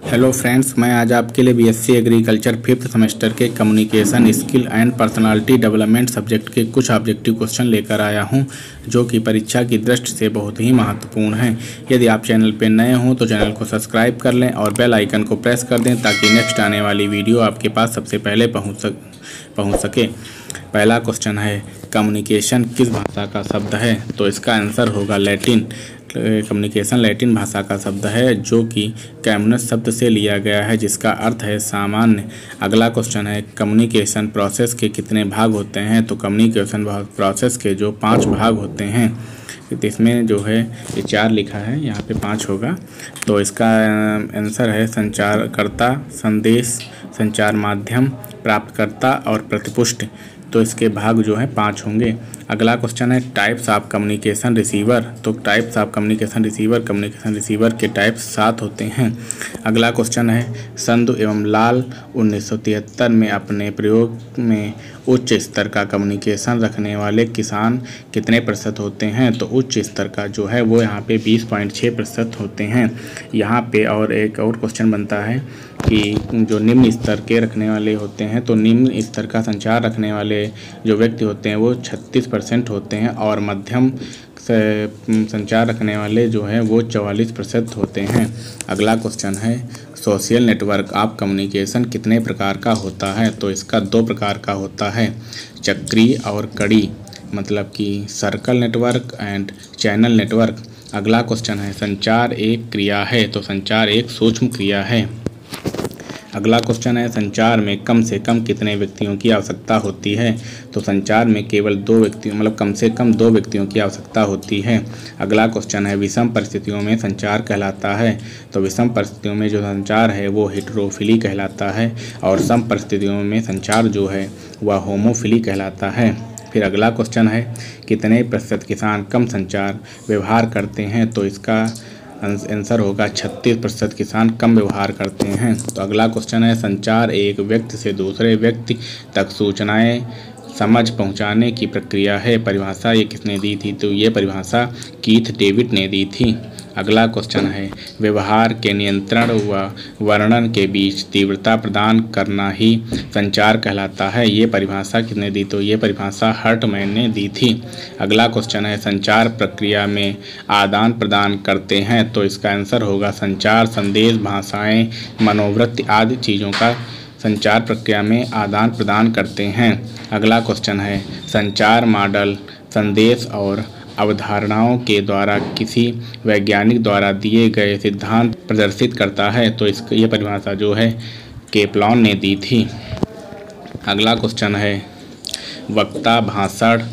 Hello friends, मैं आज आपके लिए बीएससी एग्रीकल्चर फिफ्थ सेमेस्टर के communication skill and personality development subject के कुछ ऑब्जेक्टिव क्वेश्चन लेकर आया हूं, जो कि परीक्षा की दृष्टि से बहुत ही महत्वपूर्ण हैं। यदि आप चैनल पर नए हों तो चैनल को सब्सक्राइब कर लें और बेल आइकन को प्रेस कर दें ताकि नेक्स्ट आने वाली वीडियो आपके पास सबसे पहले पहुँच सके। पहला क्वेश्चन है, कम्युनिकेशन किस भाषा का शब्द है? तो इसका आंसर होगा लैटिन। कम्युनिकेशन लैटिन भाषा का शब्द है, जो कि कम्युनस शब्द से लिया गया है, जिसका अर्थ है सामान्य। अगला क्वेश्चन है, कम्युनिकेशन प्रोसेस के कितने भाग होते हैं? तो कम्युनिकेशन प्रोसेस के जो 5 भाग होते हैं, इसमें जो है ये 4 लिखा है, यहाँ पे 5 होगा। तो इसका आंसर है संचारकर्ता, संदेश, संचार माध्यम, प्राप्तकर्ता और प्रतिपुष्टि। तो इसके भाग जो है 5 होंगे। अगला क्वेश्चन है, टाइप्स ऑफ कम्युनिकेशन रिसीवर। तो टाइप्स ऑफ कम्युनिकेशन रिसीवर के टाइप्स 7 होते हैं। अगला क्वेश्चन है, संधु एवं लाल 1973 में अपने प्रयोग में उच्च स्तर का कम्युनिकेशन रखने वाले किसान कितने प्रतिशत होते हैं? तो उच्च स्तर का जो है वो यहाँ पे 20.6% होते हैं। यहाँ पे और एक और क्वेश्चन बनता है कि जो निम्न स्तर के रखने वाले होते हैं, तो निम्न स्तर का संचार रखने वाले जो व्यक्ति होते हैं वो 36% होते हैं और मध्यम संचार रखने वाले जो हैं वो 44% होते हैं। अगला क्वेश्चन है, सोशल नेटवर्क ऑफ कम्युनिकेशन कितने प्रकार का होता है? तो इसका 2 प्रकार का होता है, चक्रीय और कड़ी, मतलब कि circle network and channel network. अगला क्वेश्चन है, संचार एक क्रिया है। तो संचार एक सूक्ष्म क्रिया है। अगला क्वेश्चन है, संचार में कम से कम कितने व्यक्तियों की आवश्यकता होती है? तो संचार में केवल 2 व्यक्तियों, मतलब कम से कम 2 व्यक्तियों की आवश्यकता होती है। अगला क्वेश्चन है, विषम परिस्थितियों में संचार कहलाता है। तो विषम परिस्थितियों में जो संचार है वो हेटेरोफिली कहलाता है और सम परिस्थितियों में संचार जो है वह होमोफिली कहलाता है। फिर अगला क्वेश्चन है, कितने प्रतिशत किसान कम संचार व्यवहार करते हैं? तो इसका आंसर होगा 36% किसान कम व्यवहार करते हैं। तो अगला क्वेश्चन है, संचार एक व्यक्ति से दूसरे व्यक्ति तक सूचनाएं समझ पहुंचाने की प्रक्रिया है। परिभाषा ये किसने दी थी? तो ये परिभाषा कीथ डेविड ने दी थी। अगला क्वेश्चन है, व्यवहार के नियंत्रण व वर्णन के बीच तीव्रता प्रदान करना ही संचार कहलाता है। ये परिभाषा किसने दी? तो ये परिभाषा हर्टमैन ने दी थी। अगला क्वेश्चन है, संचार प्रक्रिया में आदान प्रदान करते हैं। तो इसका आंसर होगा संचार, संदेश, भाषाएं, मनोवृत्ति आदि चीज़ों का संचार प्रक्रिया में आदान प्रदान करते हैं। अगला क्वेश्चन है, संचार मॉडल संदेश और अवधारणाओं के द्वारा किसी वैज्ञानिक द्वारा दिए गए सिद्धांत प्रदर्शित करता है। तो ये परिभाषा जो है केपलॉन ने दी थी। अगला क्वेश्चन है, वक्ता, भाषण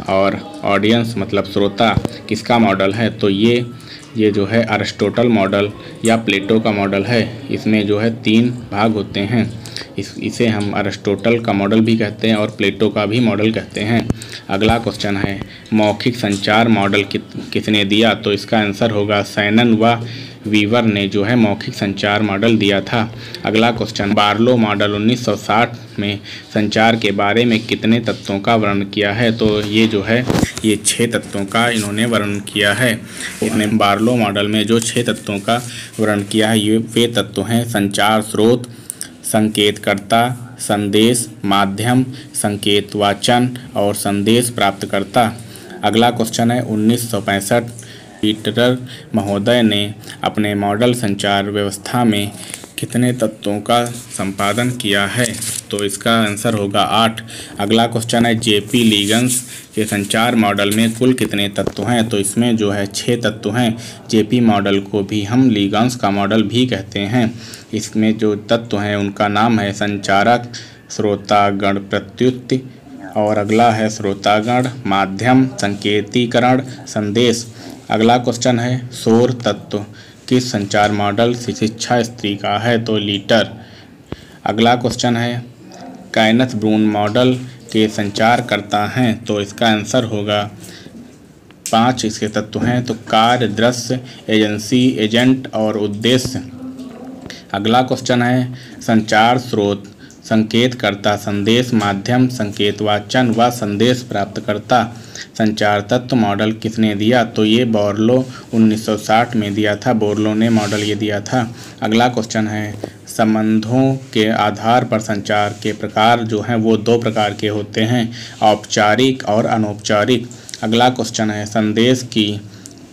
और ऑडियंस मतलब श्रोता किसका मॉडल है? तो ये जो है अरिस्टोटल मॉडल या प्लेटो का मॉडल है। इसमें जो है 3 भाग होते हैं। इसे हम अरिस्टोटल का मॉडल भी कहते हैं और प्लेटो का भी मॉडल कहते हैं। अगला क्वेश्चन है, मौखिक संचार मॉडल किसने दिया? तो इसका आंसर होगा शैनन व वीवर ने जो है मौखिक संचार मॉडल दिया था। अगला क्वेश्चन, बार्लो मॉडल 1960 में संचार के बारे में कितने तत्वों का वर्णन किया है? तो ये जो है ये 6 तत्वों का इन्होंने वर्णन किया है। इसमें बार्लो मॉडल में जो 6 तत्वों का वर्णन किया है ये वे तत्व हैं, संचार स्रोत, संकेतकर्ता, संदेश माध्यम, संकेत वाचन और संदेश प्राप्तकर्ता। अगला क्वेश्चन है, 1965 पीटर महोदय ने अपने मॉडल संचार व्यवस्था में कितने तत्वों का संपादन किया है? तो इसका आंसर होगा 8। अगला क्वेश्चन है, जेपी लीगन्स के संचार मॉडल में कुल कितने तत्व हैं? तो इसमें जो है 6 तत्व हैं। जेपी मॉडल को भी हम लीगन्स का मॉडल भी कहते हैं। इसमें जो तत्व हैं उनका नाम है संचारक, श्रोतागण, प्रत्युत्ति और अगला है श्रोतागण, माध्यम, संकेतीकरण, संदेश। अगला क्वेश्चन है, शोर तत्व किस संचार मॉडल शिक्षा स्त्री का है? तो लीटर। अगला क्वेश्चन है, काइनथ ब्रून मॉडल के संचार करता हैं। तो इसका आंसर होगा 5 इसके तत्व हैं, तो कार्य, दृश्य, एजेंसी, एजेंट और उद्देश्य। अगला क्वेश्चन है, संचार स्रोत संकेतकर्ता, संदेश माध्यम, संकेतवाचन व संदेश प्राप्तकर्ता। संचार तत्व मॉडल किसने दिया? तो ये बोर्लो 1960 में दिया था। बोर्लो ने मॉडल ये दिया था। अगला क्वेश्चन है, संबंधों के आधार पर संचार के प्रकार जो हैं वो 2 प्रकार के होते हैं, औपचारिक और अनौपचारिक। अगला क्वेश्चन है, संदेश की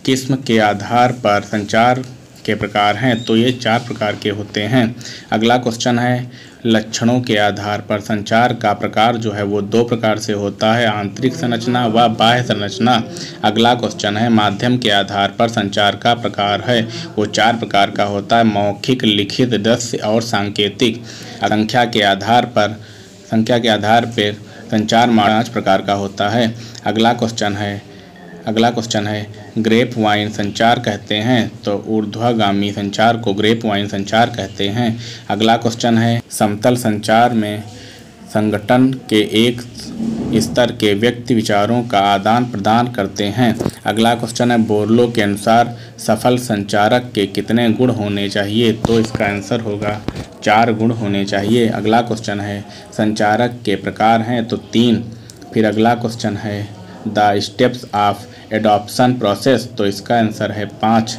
किस्म के आधार पर संचार के प्रकार हैं, तो ये 4 प्रकार के होते हैं। अगला क्वेश्चन है, लक्षणों के आधार पर संचार का प्रकार जो है वो 2 प्रकार से होता है, आंतरिक संरचना व बाह्य संरचना। अगला क्वेश्चन है, माध्यम के आधार पर संचार का प्रकार है वो 4 प्रकार का होता है, मौखिक, लिखित, दृश्य और सांकेतिक। संख्या के आधार पर संचार 5 प्रकार का होता है। अगला क्वेश्चन है, ग्रेप वाइन संचार कहते हैं, तो ऊर्ध्वगामी संचार को ग्रेप वाइन संचार कहते हैं। अगला क्वेश्चन है, समतल संचार में संगठन के एक स्तर के व्यक्ति विचारों का आदान प्रदान करते हैं। अगला क्वेश्चन है, बोर्लो के अनुसार सफल संचारक के कितने गुण होने चाहिए? तो इसका आंसर होगा 4 गुण होने चाहिए। अगला क्वेश्चन है, संचारक के प्रकार हैं तो 3। फिर अगला क्वेश्चन है, the steps of adoption process, तो इसका आंसर है 5।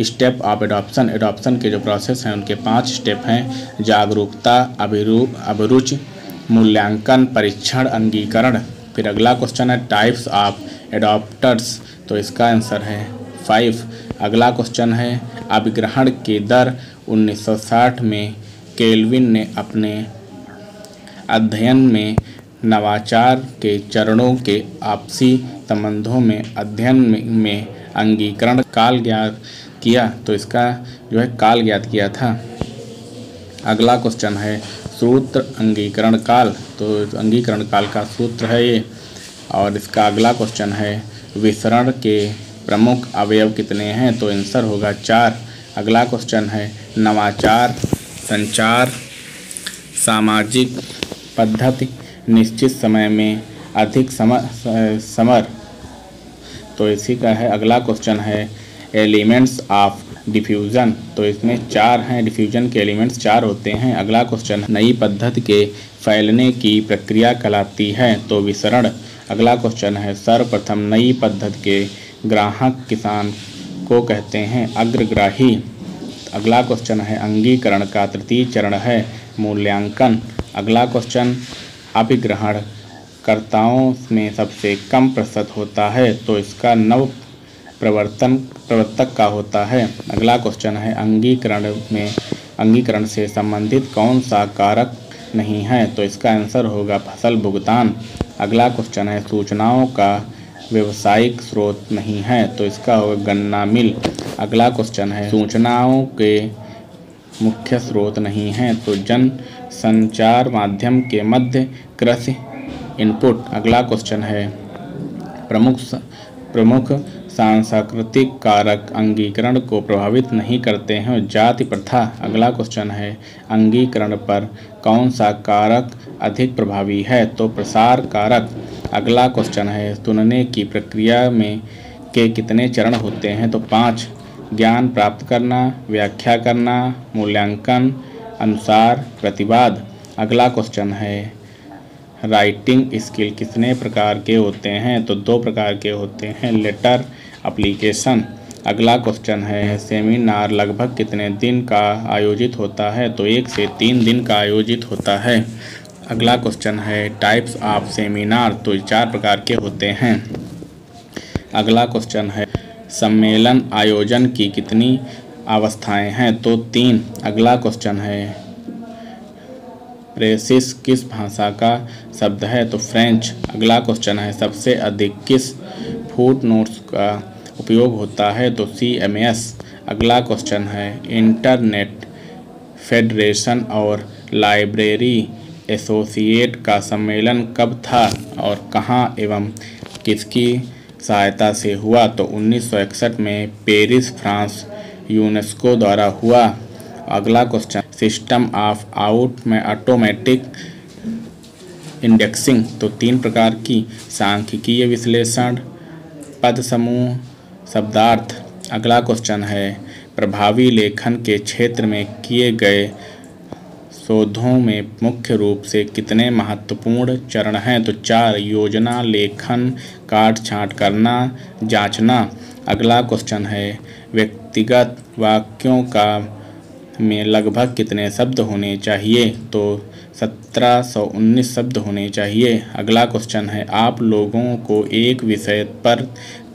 स्टेप ऑफ एडॉप्शन के जो प्रोसेस हैं उनके 5 स्टेप हैं, जागरूकता, अभिरुचि, मूल्यांकन, परीक्षण, अंगीकरण। फिर अगला क्वेश्चन है, टाइप्स ऑफ एडॉप्टर्स, तो इसका आंसर है 5। अगला क्वेश्चन है, अभिग्रहण की दर 1960 में केल्विन ने अपने अध्ययन में नवाचार के चरणों के आपसी संबंधों में अध्ययन में अंगीकरण काल ज्ञात किया, तो इसका जो है काल ज्ञात किया था। अगला क्वेश्चन है, सूत्र अंगीकरण काल, तो अंगीकरण काल का सूत्र है ये। और इसका अगला क्वेश्चन है, विसरण के प्रमुख अवयव कितने हैं? तो आंसर होगा 4। अगला क्वेश्चन है, नवाचार, संचार, सामाजिक पद्धति, निश्चित समय में अधिक समर, तो इसी का है। अगला क्वेश्चन है, एलिमेंट्स ऑफ डिफ्यूज़न, तो इसमें 4 हैं, डिफ्यूजन के एलिमेंट्स 4 होते हैं। अगला क्वेश्चन, नई पद्धति के फैलने की प्रक्रिया कहलाती है, तो विसरण। अगला क्वेश्चन है, सर्वप्रथम नई पद्धति के ग्राहक किसान को कहते हैं अग्रग्राही। अगला क्वेश्चन है, अंगीकरण का 3 चरण है मूल्यांकन। अगला क्वेश्चन, अभिग्रहण कर्ताओं में सबसे कम प्रतिशत होता है, तो इसका नव प्रवर्तक का होता है। अगला क्वेश्चन है, अंगीकरण से संबंधित कौन सा कारक नहीं है? तो इसका आंसर होगा फसल भुगतान। अगला क्वेश्चन है, सूचनाओं का व्यावसायिक स्रोत नहीं है, तो इसका होगा गन्ना मिल। अगला क्वेश्चन है, सूचनाओं के मुख्य स्रोत नहीं हैं, तो जन संचार माध्यम के मध्य कृषि इनपुट। अगला क्वेश्चन है, प्रमुख सांस्कृतिक कारक अंगीकरण को प्रभावित नहीं करते हैं, जाति प्रथा। अगला क्वेश्चन है, अंगीकरण पर कौन सा कारक अधिक प्रभावी है? तो प्रसार कारक। अगला क्वेश्चन है, सुनने की प्रक्रिया में के कितने चरण होते हैं? तो 5, ज्ञान प्राप्त करना, व्याख्या करना, मूल्यांकन, अनुसार, प्रतिवाद। अगला क्वेश्चन है, राइटिंग स्किल कितने प्रकार के होते हैं? तो 2 प्रकार के होते हैं, लेटर, एप्लीकेशन। अगला क्वेश्चन है, सेमिनार लगभग कितने दिन का आयोजित होता है? तो 1 से 3 दिन का आयोजित होता है। अगला क्वेश्चन है, टाइप्स ऑफ सेमिनार, तो 4 प्रकार के होते हैं। अगला क्वेश्चन है, सम्मेलन आयोजन की कितनी अवस्थाएं हैं? तो 3। अगला क्वेश्चन है, प्रेसिस किस भाषा का शब्द है? तो फ्रेंच। अगला क्वेश्चन है, सबसे अधिक किस फुट नोट्स का उपयोग होता है? तो CMS। अगला क्वेश्चन है, इंटरनेट फेडरेशन और लाइब्रेरी एसोसिएट का सम्मेलन कब था और कहाँ एवं किसकी सहायता से हुआ? तो 1961 में पेरिस, फ्रांस, यूनेस्को द्वारा हुआ। अगला question, system of automatic indexing, तो 3 प्रकार की, सांख्यिकीय विश्लेषण, पद समूह, शब्दार्थ। अगला क्वेश्चन है, प्रभावी लेखन के क्षेत्र में किए गए शोधों में मुख्य रूप से कितने महत्वपूर्ण चरण हैं? तो 4। योजना, लेखन, काट छांट करना, जांचना। अगला क्वेश्चन है व्यक्तिगत वाक्यों का में लगभग कितने शब्द होने चाहिए? तो 1719 शब्द होने चाहिए। अगला क्वेश्चन है आप लोगों को एक विषय पर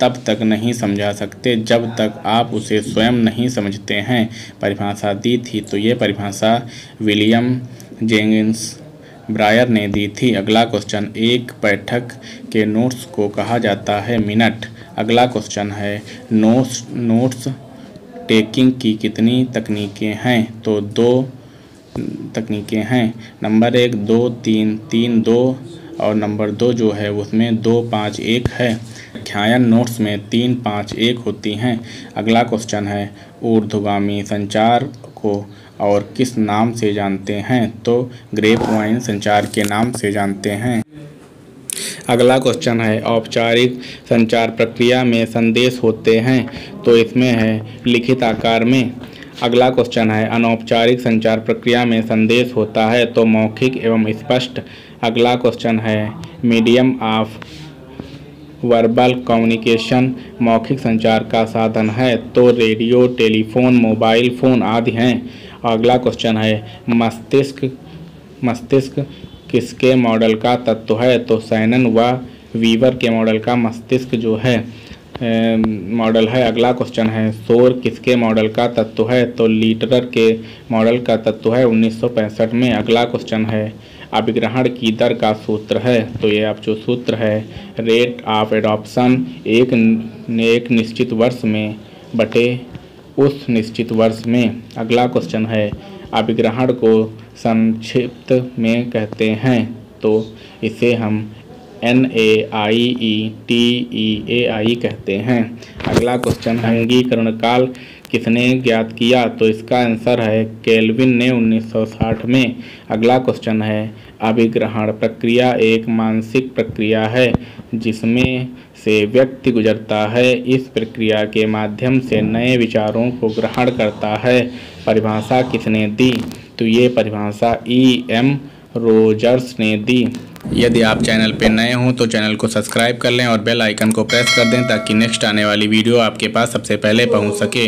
तब तक नहीं समझा सकते जब तक आप उसे स्वयं नहीं समझते हैं। परिभाषा दी थी, तो ये परिभाषा विलियम जेम्स ब्रायर ने दी थी। अगला क्वेश्चन एक बैठक के नोट्स को कहा जाता है मिनट। अगला क्वेश्चन है नोट्स टेकिंग की कितनी तकनीकें हैं? तो 2 तकनीकें हैं। नंबर 1 2 3 3 2 और नंबर 2 जो है उसमें 2 5 1 है। व्याख्यान नोट्स में 3 5 1 होती हैं। अगला क्वेश्चन है ऊर्ध्वगामी संचार को और किस नाम से जानते हैं? तो ग्रेपवाइन संचार के नाम से जानते हैं। अगला क्वेश्चन है औपचारिक संचार प्रक्रिया में संदेश होते हैं, तो इसमें है लिखित आकार में। अगला क्वेश्चन है अनौपचारिक संचार प्रक्रिया में संदेश होता है, तो मौखिक एवं स्पष्ट। अगला क्वेश्चन है मीडियम ऑफ वर्बल कम्युनिकेशन मौखिक संचार का साधन है, तो रेडियो, टेलीफोन, मोबाइल फ़ोन आदि हैं। अगला क्वेश्चन है मस्तिष्क किसके मॉडल का तत्व है? तो शैनन व वीवर के मॉडल का मस्तिष्क जो है मॉडल है। अगला क्वेश्चन है शोर किसके मॉडल का तत्व है? तो लिटरर के मॉडल का तत्व है 1965 में। अगला क्वेश्चन है अभिग्रहण की दर का सूत्र है, तो ये आप जो सूत्र है रेट ऑफ एडॉप्शन एक निश्चित वर्ष में बटे उस निश्चित वर्ष में। अगला क्वेश्चन है अभिग्रहण को संक्षिप्त में कहते हैं, तो इसे हम NAIETEAI कहते हैं। अगला क्वेश्चन है अंगीकरण काल किसने ज्ञात किया? तो इसका आंसर है केल्विन ने 1960 में। अगला क्वेश्चन है अभिग्रहण प्रक्रिया एक मानसिक प्रक्रिया है जिसमें से व्यक्ति गुजरता है। इस प्रक्रिया के माध्यम से नए विचारों को ग्रहण करता है। परिभाषा किसने दी? तो ये परिभाषा EM रोजर्स ने दी। यदि आप चैनल पे नए हों तो चैनल को सब्सक्राइब कर लें और बेल आइकन को प्रेस कर दें ताकि नेक्स्ट आने वाली वीडियो आपके पास सबसे पहले पहुंच सके।